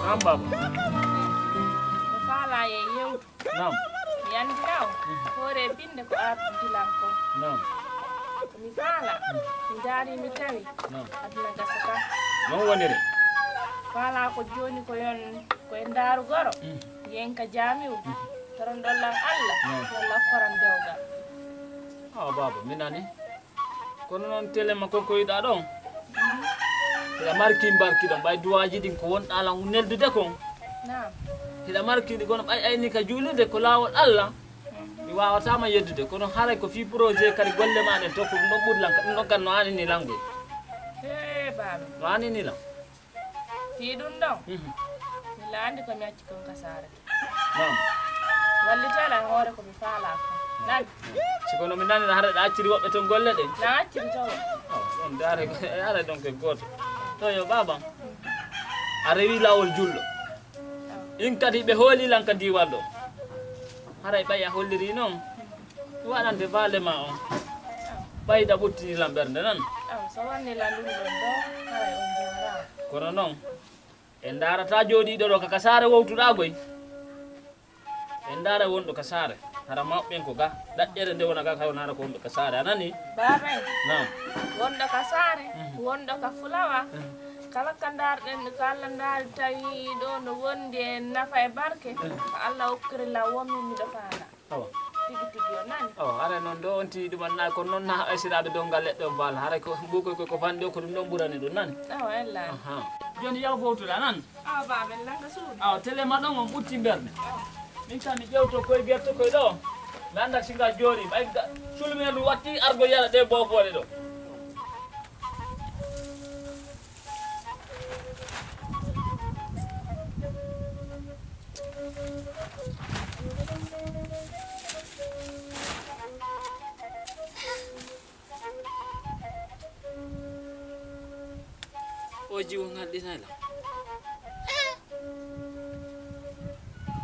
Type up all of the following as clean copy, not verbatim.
Naam baba. Fala ye yewtu. Naam. Yani taw. Hore binde ko artilan ko. Naam. Mi fala. Mi dari mi tawi. Naam. Aduna gasaka. Non wonire. Fala ko joni ko yon ko e ndaru goro. Yenka jamiu. Toron dollan Allah. Walla koram dewga. Ah baba minani. Kono non tele makko ko yida don. Ya marki barki don bay duwaji din ko won ala neldude ko. Naam. Hida marki di kono ay ni ka julude ko lawol Allah. Mi wawata ma yeddude kono haray ko fi projet kadi golle ma den to ko no budlan ka no ganno ani ni langue. Baba. Wani ni la. Fi dun don. Mi landi ko mi acci kon kasara. Naam. Wallitala hore ko mi fala ko. Nan. Sikono mi nani haray da acciri wobbe ton golle de. Na acciri taw. On dare ala donc goto. To yo baba. A rewi lawol jullo. In kadi be holi lan kadi waldo. Haray bay a holliri non. Waɗante balde ma on. Bayda buttini lamberde nan. So wanni landum don do haray on jara. Kono non. En darata jodiɗo ɗo kaka sare wowtuɗa goy. En dara wonɗo ka sare. Hara mabɓen ko ga daƴƴere nde wona ga kawnara ko wonɗo ka sare anani. Baba. Nam. Wonɗo ka sare. Wonɗo ka fulawa. Kala ka darɗen ko Allah ndaari tawi ɗo no wondi e nafa e barke ko Allah hokkiri la womminmiɗo faala Awa. tigi tigi o nani Hara noon ɗo on tiɗi ɗumanna kono noon na aysiraɓe dow ngal leɗɗe on faala haray ko bukoy ko fanɗi o ko ɗum ɗon ɓurani ɗum nani. awa ellani Joni yaw fowtuɗa nan. awa baba en langa suudu Awa télé ma ɗon on ɓutti mberde. Min kam mi ƴewto koye guerte koye ɗo. Mi anda singa jooɗi ɓay sulmedu watti argo yara ɗe bofole ɗo. O jiwo ngalɗinayla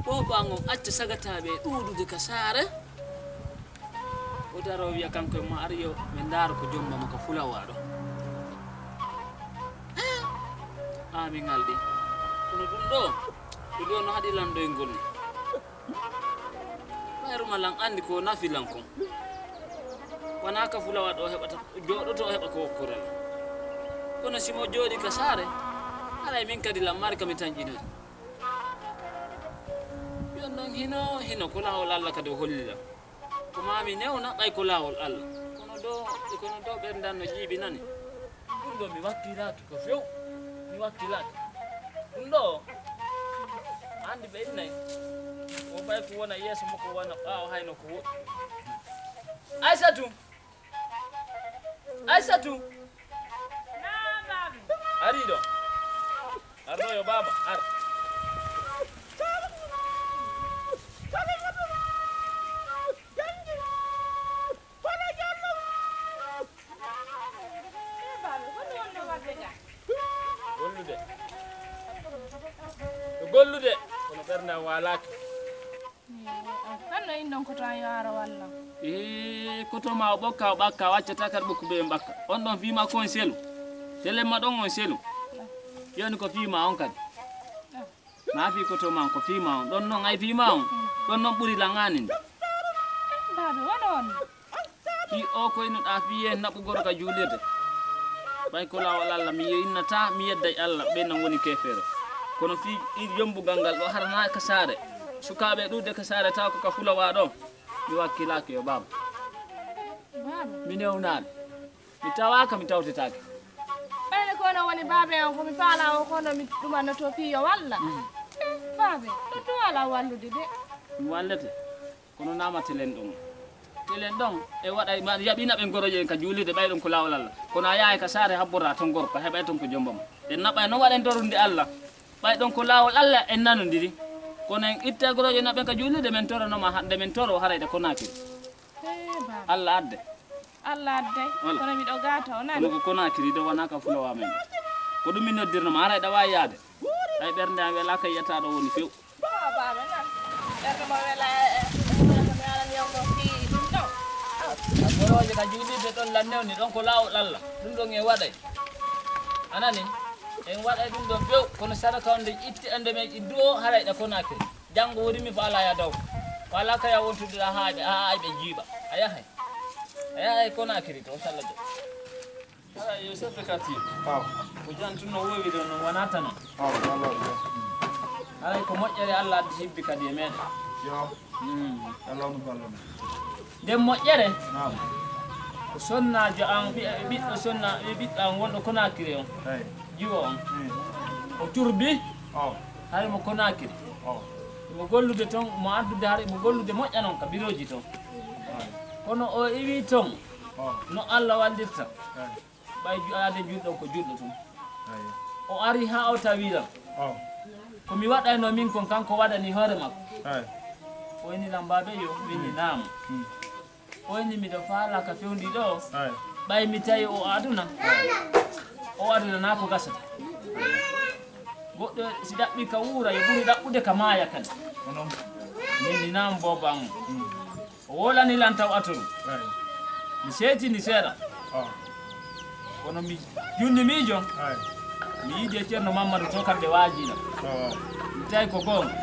o ɓango acca sagataɓe ɗuɗude ka saare o daro wiya kanko ma ari yo min daara ko jombama ko fulawa ɗo min ngalɗi kono ɗum ɗo no haɗi lanɗo e ngolni ɓayruma lan andi ko nafi lan kon wona ka fulawa ɗo heɓata joɗoto heɓa ko wokkorel kono simo jooɗi ka saare haray min kadi lammari kami tañƴinori yon ɗon hino ko lawol Allah kadi o hollilam ko mami newna ɓay ko lawol Allah kono ɗo ɓerdan no jiibi nani ɗum ɗo mi wakkilaki ko few mi wakkilaki ɗum ɗo andi ɓe innayi o ɓay ko wona yeeso makko wona ɓaawo hayno ko woɗɗi Aissatou ari ɗo arɗo yo baba ar gollude kono ɓernde am walaki hanno indon ko tan yara walla koto ma o ɓokka o ɓakka waccata kadi ɓokku ɓe ɓakka on ɗon fima ko on selu telemma ɗon on selu yoni ko fima on kadi ma fi koto ma ko fima on ɗon noon ay fima on ɗon noon ɓuuri langaninde baba wona on fi o ko innoɗa fiye naɓugoro ka juulirde ɓay ko lawol Allah mi innata mi yedday Allah ɓe nan woni kefeero kono fi yombugal ngal ɗo harana ka saare sukaɓe ɗuɗde ka saare taw ko ka fulawa ɗon mi wakkilaki yo baba mi newnaɗe mi tawaka mi tawtetake ɓayde kono woni baabe on komi faala o kono mi ɗumannoto fiyo walla baabe ɗum ɗum ala wallude de mi wallete kono nama telen ɗon e waɗa ma yaɓina ɓe goroje en ka juulide ɓay ɗon ko lawol Allah kono a yahay ka saare habbora ton gorko heɓay ton ko jombama en naɓay no waɗen torude Allah ɓay ɗon ko lawol Allah en nanodiri kono en itta goroje naɓen ka juulide min toranoma hande min toro harayde Konakiri Allah adde kono miɗo gata o nani kono ko Konakiri ɗo wona ka fulawa men ko ɗum min noddirnoma haray ɗa wawi yaade ay ɓernde am wela kay yettaɗo woni few baba nan ɓernde mo wela mi alan yewno fi ɗum ɗo goroje ka juulide ɗon lannewni ɗon ko lawol Allah ɗum ɗon e waɗay anani en waɗa ɗum ɗo bew kono sadaka on nde itti ande men iddu o harayɗa Konakiri janngo wurimi fo ala ya daw ko ala kaya wontudeɗa haaɓe ɓe jiiɓa a yahay Konakiri to salla jo ala yo chef de quartier ko jantuno wowi ɗo no wonata noon alay ko moƴƴere Allah addi hibbi kadi e meɗen nden moƴƴere ko sonnajo an ɓiɗɗo sonna ɓiɗɗo an wonɗo Konakiri on jiwo on o turbi hay mo Konakiri mo gollude toon mo addude har mo gollude moƴƴa noon ka biroji toon kono o iwi toon no Allah wallirta ɓay ade julɗo ko julɗo toon o ari ha o tawiram komi waɗayno min kon kanko waɗani hoore makko o winilam baɓe yo wini naam o wini miɗo faala ka fewndi ɗo ɓay mi tawi o aduna na ko gasata goɗɗo si ɗaɓɓi ka wuura yo ɓuri ɗaɓɓude ka maaya kadi mini naam boba an o wolani lan taw atoru mi seetini seeɗa kono mi junni miijo mi yiide ceerno Mamadou to kamɓe waajino mi tawi ko goonga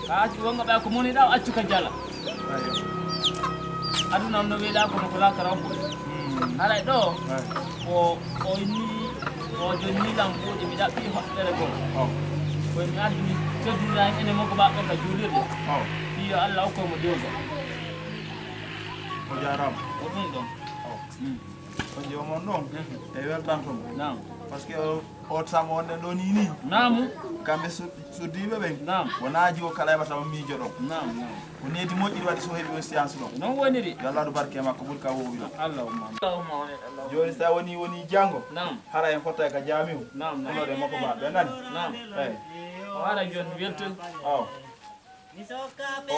ka accu wonga ɓe ko moniɗa o accu ka jala aduna no wiiɗa kono ko laka rambuɗe haray ɗo o ni o jonnilam buuɗe mi ɗaɓɓi hoɓɓere goo koye mi addi mi teddinira ene makko ɓaɓɓe ka juulirde fiyo Allah hokkoymo dewgo o jarama o ɗum ɗon o jomon ɗon e weltantomo nam par ce que o tamo wonɗen ɗo ni namu kamɓe suddiɓe ɓen nam wonaji o kala heɓatama miijo ɗon nam ko needi moƴƴiri waɗi so heeɓi on séance ɗon non woniri yo Allah ɗo barke makko ɓuuri ka wowi ɗon Allahumma joni so tawi woni janggo nam hara en fotta e ka jamiu nam onoɗe makko mbaɓe nani nam eyi o ara joni weltoy o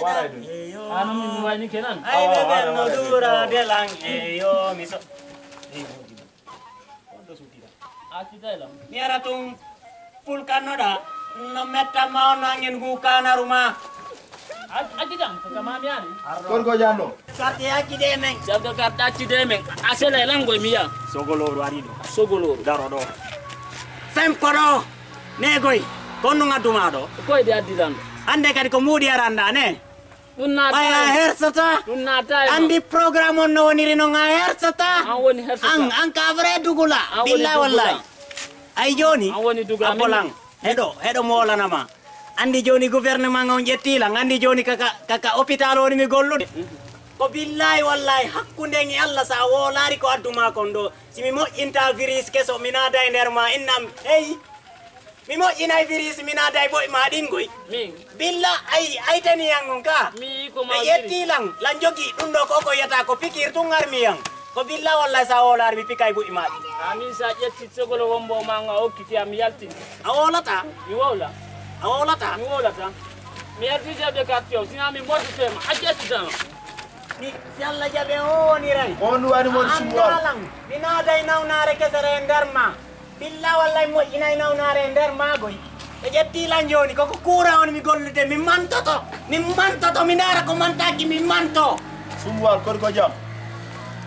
waray ɗum ano min mi wayni kenan ay ɓeɓen no dura delan eyo mi so accitaylam mi ara tum fulkannoɗa no mettanma on no angen gu kanaruma accitam ko kamami ani gorko janɗo carte accide men chef de carte accide men a sele langoy mi yiya sogoloru ari ɗo sogoloru daro ɗo femko ɗo negoy konno gadduma ɗo koyde additan ande kadi ko muudi aranda ne ɗum ɓaya hersata ɗum naata andi programme on no woniri no ga hersata an woni hersata an ka vrai dugula woni billah wallahi ay joni an woni dugula apolan heɗo molanama andi joni gouvernement on ƴettilan andi joni kaka hôpital woni mi gollude ko billahi wallahi hakkude ngi Allah sa wolari ko adduma kon ɗo simi moƴƴinta virus keso mi naada e nder ma innam hey mi moƴƴinay virus mi naada e ɓoye ma ɗingoy min billa ay tani yan on ka mi ko ma ɓe ƴettilan lan jogi ɗum ɗo ko yiyata ko pikir tun armi yan ko billa wallahi sa wolari mi pika e ɓoye maɗi amin sa ƴetti sogolo wombo ma nga hokkiti mi yaltini a wolata mi wowla a wolata mi wolata mi yarti chef de quartier o sina mi modditema a ƴettitama si Allah jaɓe o woniray on wani mon sumwal andalan mi naaday nawnare kesere e nder ma billa wallahi moƴƴinay nawnare e nder magoy ɓe ƴettilan joni koko kuura on mi gollude mi mantoto mi dara ko mantaki mi manto sumwal gorko jam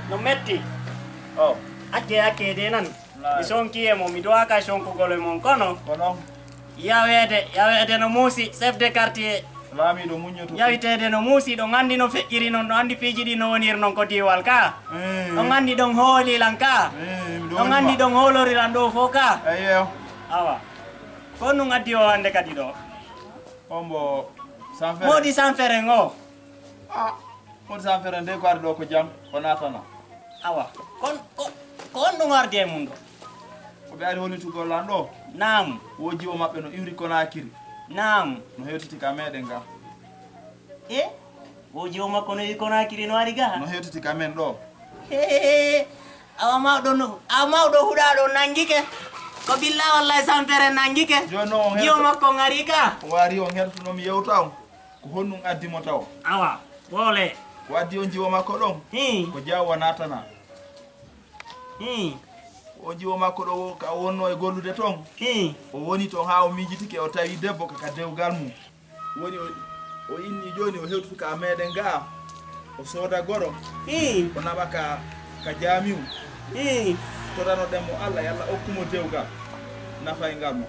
no metti o acce de nan mi sonki e mo mi dowa ka sonkugol e mon kono kono yawede no muusi chef de quartier laamiɗo muñoto yawitede no muusi ɗo gandi no feƴƴiri noon ɗo andi piiji ɗi no woniri noon ko diwal ka ɗo gandi ɗon hoolilan ka ɗo gandi ɗon hooloriran ɗo fof ka eyeyo awa ko ɗum addi o hande kadi ɗo ombo sanfere moɗi sanferen o moɗi sanfere nde ko ari ɗo ko jam ko natana awa ko on ɗum ardi e mum ɗo ko ɓe ari hollitugol lan ɗo nam woji o maɓɓe no iwri Konakiri nam no hewtiti ka meɗen ga e woji o makko no wi Konakiri no ari ga no hewtiti ka men ɗo awa mawɗo huɗaɗo nangike ko billa wallahi sanfere nangike joni noon on jiyo makko ngari ka o wari on hertunomi yewta on ko honnum addimo taw awa woole ko addi on jiwo makko ɗon ko jawwa natana o jiwo makko ɗo ka wonno e gollude toon o woni toon ha o miijitike o tawi debbo kaka dewgal mum woni o inni joni o hewtutu ka meɗen ga o sooda goro o naɓa ka jamiu toranoɗen mo Allah yalla okkumo dewgal nafa e ngal mo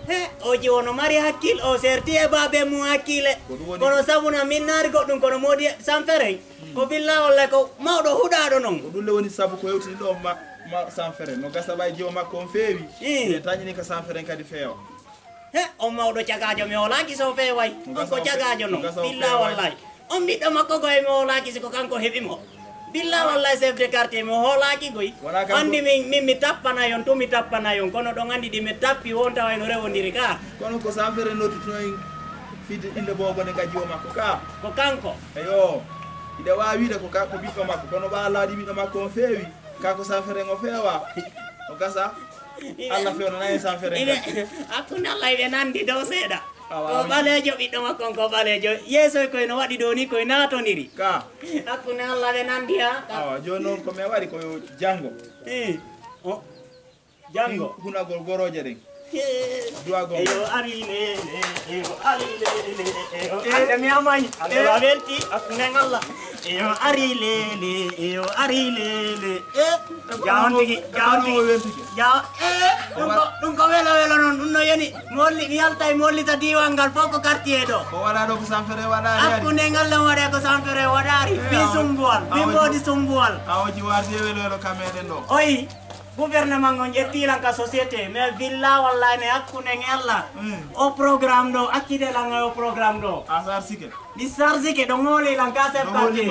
he o jiwono mari hakkil o serti e babe mu hakkile kono sabuna min naari goɗɗum kono modi sanfere ko billa walla ko mawɗo huɗaɗo noon ko ɗum le woni sabu ko hewtini ɗo ma sanfere no gasa ɓay jiwo makko on feewi e tañini ko sanfere kadi feewa he on mawɗo cagajo mi holaki so feeway on ko cagajo noon billa wallahi on ɓiɗɗo makko goye mi holaki siko kanko heɓimo billa wallahi chef de quartier mi holaki goy andi min mi tappana yon to mi tappana yon kono ɗon andi ɗi mi tappi won tawa no rewodiri ka kono ko sanfere nodditoy fide inde bobone ka jiwo makko ka ko kanko eyo ide wawi wiide ko ɓiɗɗo makko kono ɓa laaɗi ɓiɗɗo makko on feewi kako sanfere ngo feewa o gasa Allah fewno nayi sanfere hakkunde Allah ɓe nandi dow seeɗa ko ɓalejo ɓiɗɗo makko ko ɓalejo yeesoy koye no waɗi ɗo ni koye natoniri ka hakkunde Allah ɓe nandi ha awa joni noon komin waɗi koyo janggo janggo hunagol goroje ɗen duwagol eyo ari lele eyo ari lele eyo ande mi amañ Allah welti hakkunde Allah eyo ari lele eyo ari lele jawntigi ɗum ko welo welo noon ɗum no yoni molli mi yalta e mollita diwan ngal fof ko quartier ɗo ko waɗa ɗo ko sanfere waɗari hakkunde ngal ɗon waɗe ko sanfere waɗari min sumbuwal min modi sumbuwal awoji wardi e welo welo ka meɗen ɗo oyi gouvernement on ƴettilan ka société mais villa wallahi ne hakkunde Allah o programme ɗo accidelan o programme ɗo a sarsike mi sarsike ɗo ngolilan ka chef quartier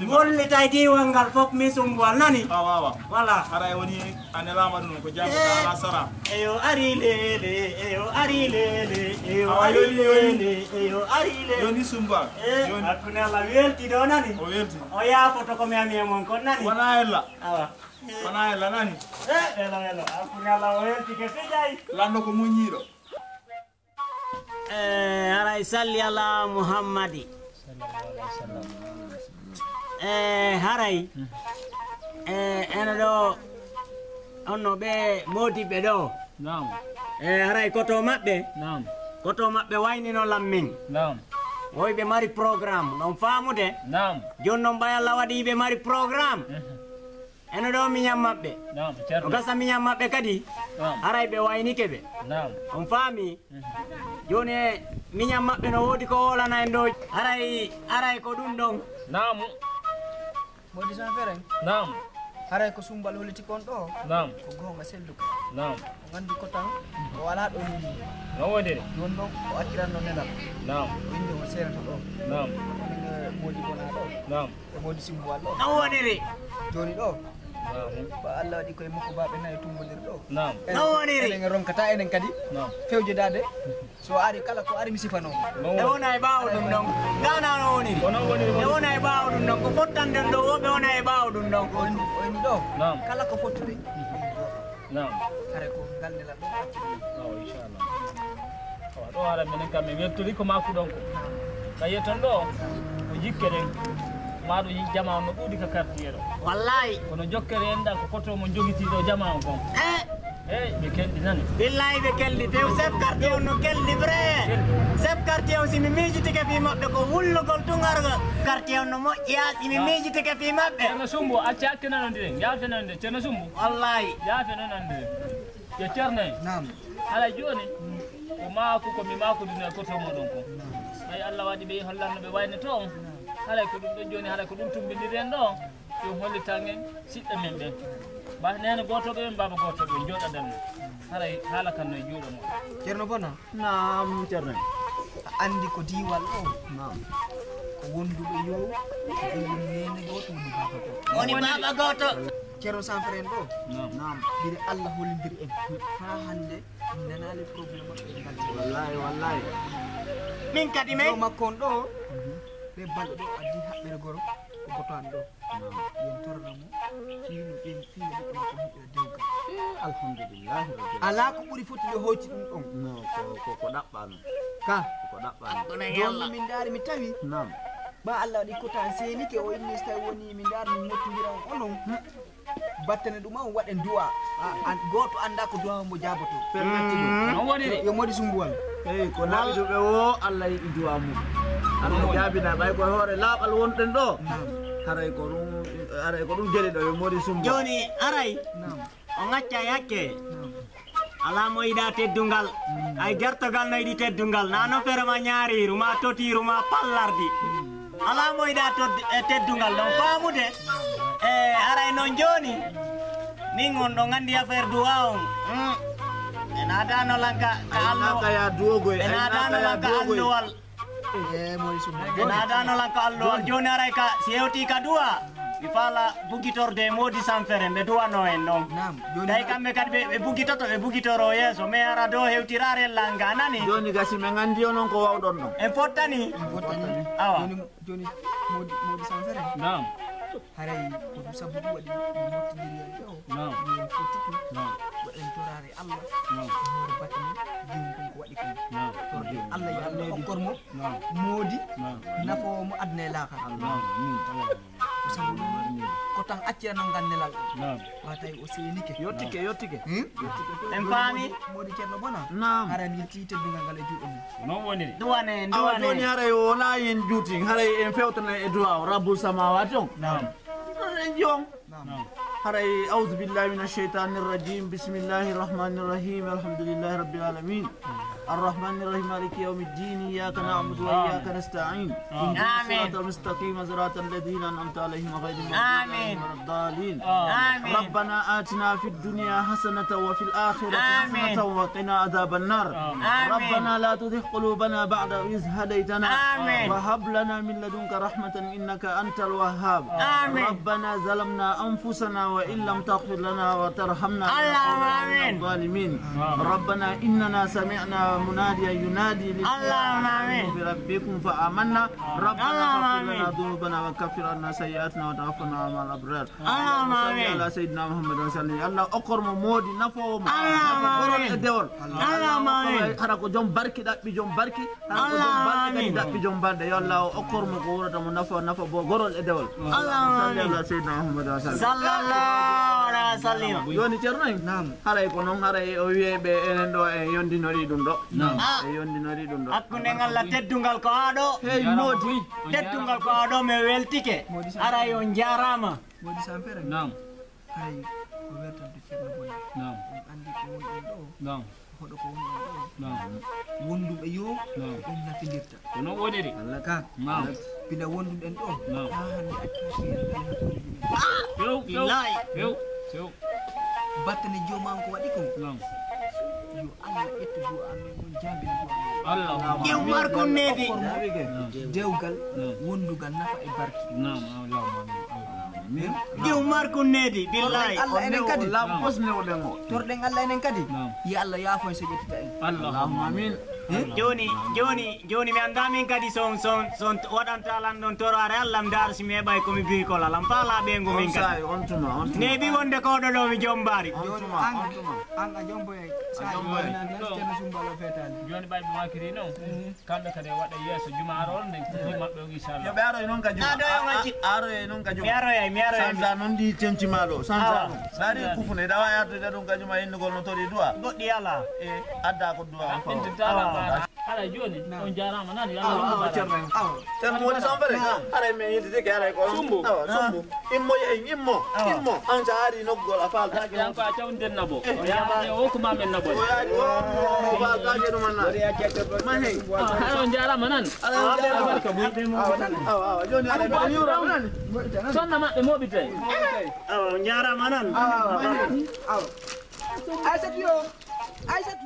mollita e diwan ngal fof min sumbuwal nani wawa voilà ara e woni anelama ɗum ko janggoɗa ala sara eyo ari lele eyo ari lele eyo ari lele eyo ari lele yoni sumba joni hakkunde Allah welti ɗo nani o welti o yaafoto komi ami e mon kon nani wona ella awa wona ella nani welo welo hakkunde Allah o welti ke fijayi lanno ko muñiɗo haray salli ala muhammadi haray ene ɗo onno ɓe modiɓɓe ɗo Naam. haray koto maɓɓe Naam. koto maɓɓe waynino lammin Naam. woy ɓe mari programme ɗon famude Naam. joni noon ɓay Allah waɗi ɓe mari programme ene ɗo miñam maɓɓe Naam. o Cerno. gasa miñam maɓɓe kadi Naam. haray ɓe waynike ɓe Naam. on faami joni e miñam maɓɓe no woodi ko wolana en ɗo aray ko ɗum ɗon Naam. modi sanfere Naam. haray ko sumbal holliti kon ɗo Naam. ko gonga selluka Naam. o gandi ko tan o wala ɗo ni No wodiri. joni ɗon o acciranno nenal Naam. o inde o serata ɗo Naam. onin modi bona ɗo Naam. e modi simbuwal ɗo no woniri joni ɗo Naam. ba Allah waɗi koye makko baɓe nayi tumbodir ɗo Naam. no woniri enen ronkata enen kadi Naam. fewje dade so ari kala ko ari mi sifanoma No e wodiri. wona e ɓaawo ɗum ɗon gana no woniri Kono woniri. e wona e ɓaawo ɗum ɗon ko fottanden ɗo woɓe wona e ɓaawo ɗum ɗon oyni ɗo Naam. kala ko fottude Naam. haray ko ngal nelan ɗo acciri Oh, inchallah. Oh, ɗo ara minen kam min wettori ko makko ɗon ko. Kaye ton ɗo ko jikke ɗen maɗo jama on no ɗuuɗi ka quartier ɗo. wallahi Kono jokkere en ɗa ko koto mo jogitiɗo jama on kon. Eyyi ɓe kelɗi nani. billahi ɓe kelɗi few chef quartier on no kelɗi vrai chef quartier on simi miijitike fi maɓɓe ko wullugol tungarga quartier on no moƴƴiya simi miijitike fi maɓɓe Ceerno Sumbu acci hakkinanodiren yafenande Ceerno Sumbu wallahi yafenanande yo Ceerno en nam haɗa joni ko maako komi makodino e koto moɗon ko ɓay Allah waɗi ɓe hollanno ɓe wayno to on haɗay ko ɗum ɗon joni haɗa ko ɗum tumbiniren ɗo yo hollitan en siɗɗo men ɓen ba nene gotoɓe ɓen baba gotoɓe ɓe jooɗadanno haɗay haala kanno e juuɗo mo ceerno bona nam ceerno a andi ko diwal ɗo nam ko wonduɓe yo ko woni nene goto woni baba goto woni baba goto ceerno sanfere en ɗo nam bire Allah hollidiri en ha hande min nanali probléme maɓɓe e balɗe wallahi min kadi ɗo men makko on ɗo ɓe balɗe ɗo addi haɓɓere goro ko botoan ɗo yen tornamo fiino ɓen fiino ɓiɗɗo makko heɓira dewgal alhamdulillahi rabbil ala ko ɓuuri fottude hoyci ɗum ɗon no ko ɗaɓɓano ka ko ɗaɓɓano joni min daari mi tawi nam ba Allah waɗi kotan senike o inni so tawi woni min daari min mottodiran onon battane ɗum on waɗen duwa goto anda ko duwa mo jaboto permetti ɗum no woniri yo modi sumbuwal eyi ko naɓiɗuɓe wo Allah yiɗi duwa mum Allah jaabina ɓay koye hoore laaɓal wonɗen ɗo haray ko ɗum geli ɗo yo modi sumba joni aray nam o ŋaccay hakke ala mo ida teddungal ay gertogal no idi teddungal nano fere ma ñaari ruma toti ruma pallardi ala mo ida teddungal don famude aray non joni min on do ngandi affaire duwa on en adano lanka ka allo ya duogo en adano lanka allowal en adano lanka allowal joni aray ka sewti ka duwa mi fala bugitorde modi sanfere be duwano en non tay kambe kadi be bugitoro yeso me ara do hewtirare langa nani joni gasi me ngandi onon ko wawdon no en fottani awa joni modi sanfere Naam. haray ko dum sabu wadi mottidiri en do Naam. en fotitu Naam. en torare Allah Naam. hore batani jum ko wadi ko Naam. torde Allah ya Allah okkor mo Naam. modi Naam. nafo mo adne laka Naam. ko sabu ko tan accira non gannelal Naam. watay o senike yottike en fami modi cerno bona Naam. haram yiti teddungal ngal e juɗum Non woni. duwane awa joni duwane haray wona yen juuti haray en fewtana e duwa rabbul samawati on Naam. en jom Naam. haray a'udhu billahi minash shaitanir rajim bismillahir rahmanir rahim alhamdulillahi rabbil alamin الرحمن الرحيم مالك يوم الدين إياك نعبد وإياك نستعين اهدنا الصراط المستقيم صراط الذين أنعمت عليهم غير المغضوب عليهم ولا الضالين آمين. ربنا آتنا في الدنيا حسنة وفي الآخرة آمين. حسنة وقنا عذاب النار آمين. ربنا لا تزغ قلوبنا بعد إذ هديتنا آمين. وهب لنا من لدنك رحمة إنك أنت الوهاب آمين. ربنا ظلمنا أنفسنا وإن لم تغفر لنا وترحمنا اللهم لنكونن من آمين. الظالمين ربنا إننا سمعنا مناديا ينادي اللهم آمين. بربكم فآمنا ربنا اللهم اغفر آمين. لنا ذنوبنا وكفر عنا سيئاتنا وتوفنا مع الأبرار اللهم صل آمين. على سيدنا محمد وسلم الله أكرم مودي نفوم اللهم آمين. الدول اللهم آمين. harako jom barki dabbi jom barki harako jom barki kadi dabbi jom bande yo Allah okkormo ko wurata mo nafa bo gorol e dewol Allahumma salli amin. ala sayyidina Muhammad wa sallam sallallahu alaihi wasallam joni ceerno en haray ko non haray o wiyeɓe enen ɗo e yondinori ɗum ɗo e yondinori ɗum ɗo hakkunde ngalla teddungal ko aɗo hey modi teddungal ko aɗo mi weltike aray on jarama modi sanfere Naam. haray ko wertande cerno bona Naam. on andi ko woni en ɗo Naam. hoɗo ko woni en ɗo Naam. wonduɓe yo Naam. ɗum nafidirta Non woni. Allah ka Naam. pina wonduɗen ɗo Naam. ha hande accaki en Few. Billahi. Few. battane jomam ko waɗi ko Naam. yo Allah ƴettu do amen on jambina do amen Allah. ƴew marko nedi dewgal wondugal nafa e barki Naam. Allahumma amin. ƴew marko nedi billahi Allah enen kadi lam posnewɗen o torɗen Allah enen kadi Naam. ya Allah yaafon so ƴettita en Allahumma amin joni mi anda min kadi son waɗanta lan ɗon torare Allah mi darsi mi heɓay komi bikol alam faala ɓengu min kadi sai on tuma nebi wonde koɗo ɗo mi jombari joni an a jomboye sa ceerno sumbalo fetani joni ɓayɓe makiri noon kamɓe kadi waɗa yeeso jumaaro on nden fufi maɓɓe on inchallah yoɓe aroye noon ka Na, ɗo yo ngacci. aroye noon ka mi aroyay sansa noon ndi temtimaɗo sansa Awa. ɗum sari kufune ɗawa yardude ɗum kajuma innugol no tori duwa goɗɗi ala e adda ko duwa on fawa ɗintitala ɓaara ala joni on jarama nani awa ceerno en ceerno mo woni sanfere haray min yiditike haray ko Sumbu. awa sumbu immo yeeyi immo an sa ari noggol a faltake yan ko a cawnden nabo o hokkumamen o nabode yaari o faltake ɗumanna ma hey hay on jarama nan albarka buy awa joni haray mbiɗa yiwrama nani sonna maɓɓe moɓite awa jarama nan aysatu yo aysatu